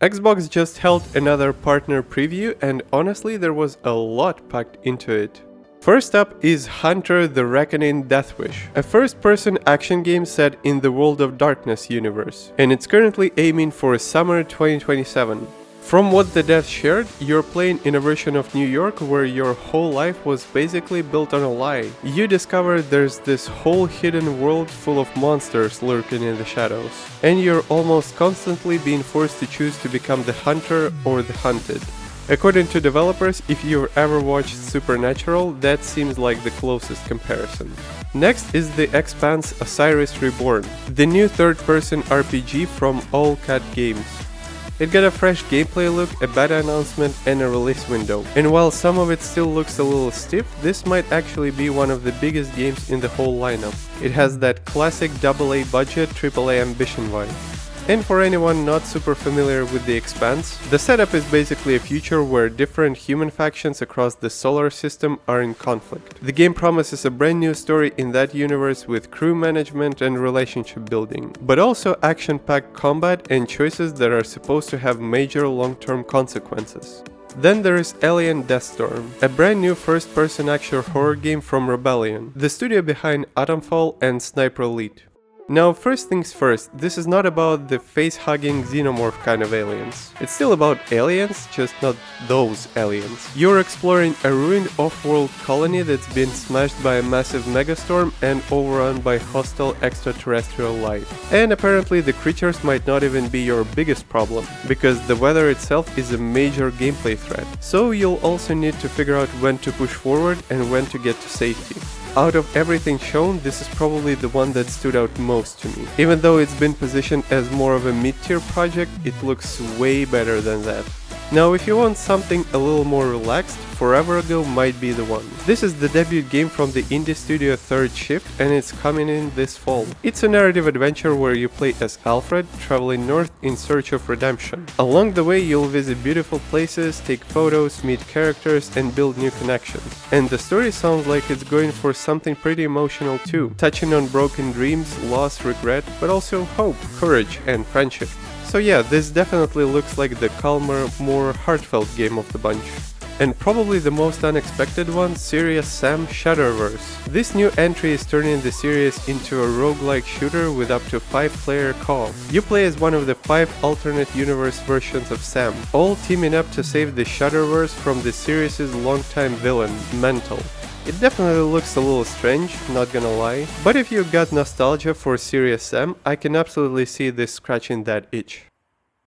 Xbox just held another partner preview, and honestly there was a lot packed into it. First up is Hunter the Reckoning Deathwish, a first-person action game set in the World of Darkness universe, and it's currently aiming for summer 2027. From what the devs shared, you're playing in a version of New York where your whole life was basically built on a lie. You discover there's this whole hidden world full of monsters lurking in the shadows, and you're almost constantly being forced to choose to become the hunter or the hunted. According to developers, if you've ever watched Supernatural, that seems like the closest comparison. Next is The Expanse Osiris Reborn, the new third-person RPG from All Cat Games. It got a fresh gameplay look, a beta announcement, and a release window. And while some of it still looks a little stiff, this might actually be one of the biggest games in the whole lineup. It has that classic AA budget, AAA ambition vibe. And for anyone not super familiar with The Expanse, the setup is basically a future where different human factions across the solar system are in conflict. The game promises a brand new story in that universe with crew management and relationship building, but also action-packed combat and choices that are supposed to have major long-term consequences. Then there is Alien Deathstorm, a brand new first-person action horror game from Rebellion, the studio behind Atomfall and Sniper Elite. Now, first things first, this is not about the face-hugging xenomorph kind of aliens. It's still about aliens, just not those aliens. You're exploring a ruined off-world colony that's been smashed by a massive megastorm and overrun by hostile extraterrestrial life. And apparently the creatures might not even be your biggest problem, because the weather itself is a major gameplay threat. So you'll also need to figure out when to push forward and when to get to safety. Out of everything shown, this is probably the one that stood out most to me. Even though it's been positioned as more of a mid-tier project, it looks way better than that. Now, if you want something a little more relaxed, Forever Ago might be the one. This is the debut game from the indie studio Third Shift, and it's coming in this fall. It's a narrative adventure where you play as Alfred, traveling north in search of redemption. Along the way, you'll visit beautiful places, take photos, meet characters, and build new connections. And the story sounds like it's going for something pretty emotional too, touching on broken dreams, loss, regret, but also hope, courage, and friendship. So yeah, this definitely looks like the calmer, more heartfelt game of the bunch. And probably the most unexpected one, Serious Sam Shatterverse. This new entry is turning the series into a roguelike shooter with up to 5-player co-op. You play as one of the 5 alternate universe versions of Sam, all teaming up to save the Shatterverse from the series' longtime villain, Mental. It definitely looks a little strange, not gonna lie, but if you got nostalgia for Serious Sam, I can absolutely see this scratching that itch.